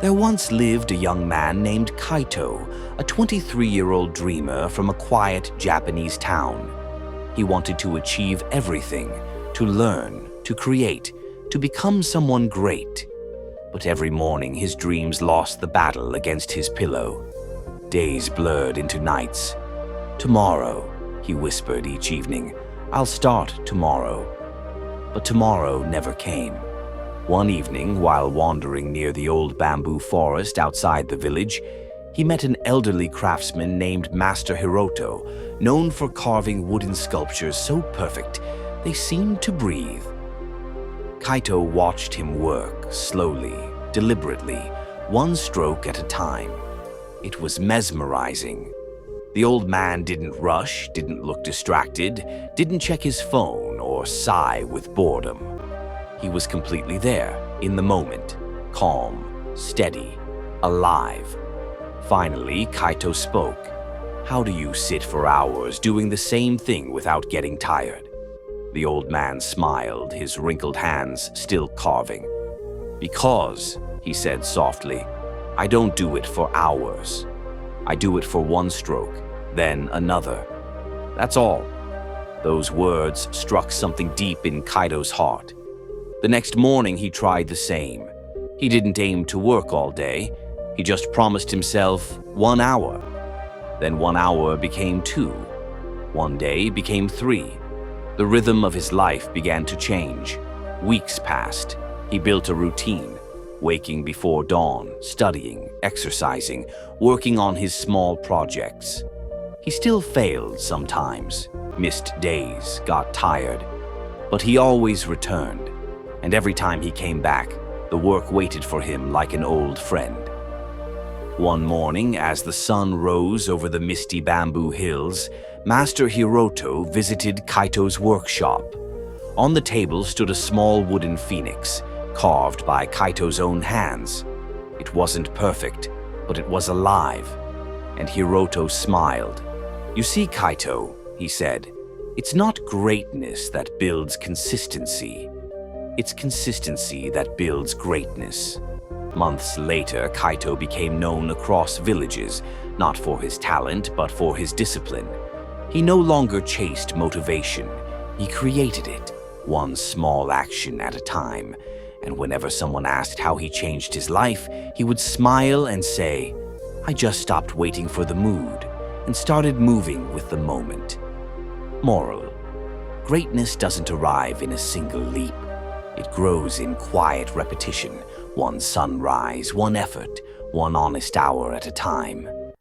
There once lived a young man named Kaito, a 23-year-old dreamer from a quiet Japanese town. He wanted to achieve everything, to learn, to create, to become someone great. But every morning his dreams lost the battle against his pillow. Days blurred into nights. "Tomorrow," he whispered each evening, "I'll start tomorrow." But tomorrow never came. One evening, while wandering near the old bamboo forest outside the village, he met an elderly craftsman named Master Hiroto, known for carving wooden sculptures so perfect they seemed to breathe. Kaito watched him work, slowly, deliberately, one stroke at a time. It was mesmerizing. The old man didn't rush, didn't look distracted, didn't check his phone or sigh with boredom. He was completely there, in the moment, calm, steady, alive. Finally, Kaito spoke. "How do you sit for hours doing the same thing without getting tired?" The old man smiled, his wrinkled hands still carving. "Because," he said softly, "I don't do it for hours. I do it for one stroke, then another. That's all." Those words struck something deep in Kaito's heart. The next morning he tried the same. He didn't aim to work all day. He just promised himself 1 hour. Then 1 hour became 2. One day became 3. The rhythm of his life began to change. Weeks passed. He built a routine, waking before dawn, studying, exercising, working on his small projects. He still failed sometimes, missed days, got tired, but he always returned. And every time he came back, the work waited for him like an old friend. One morning, as the sun rose over the misty bamboo hills, Master Hiroto visited Kaito's workshop. On the table stood a small wooden phoenix, carved by Kaito's own hands. It wasn't perfect, but it was alive. And Hiroto smiled. "You see, Kaito," he said, "it's not greatness that builds consistency. It's consistency that builds greatness." Months later, Kaito became known across villages, not for his talent, but for his discipline. He no longer chased motivation. He created it, one small action at a time. And whenever someone asked how he changed his life, he would smile and say, "I just stopped waiting for the mood and started moving with the moment." Moral: greatness doesn't arrive in a single leap. It grows in quiet repetition, one sunrise, one effort, one honest hour at a time.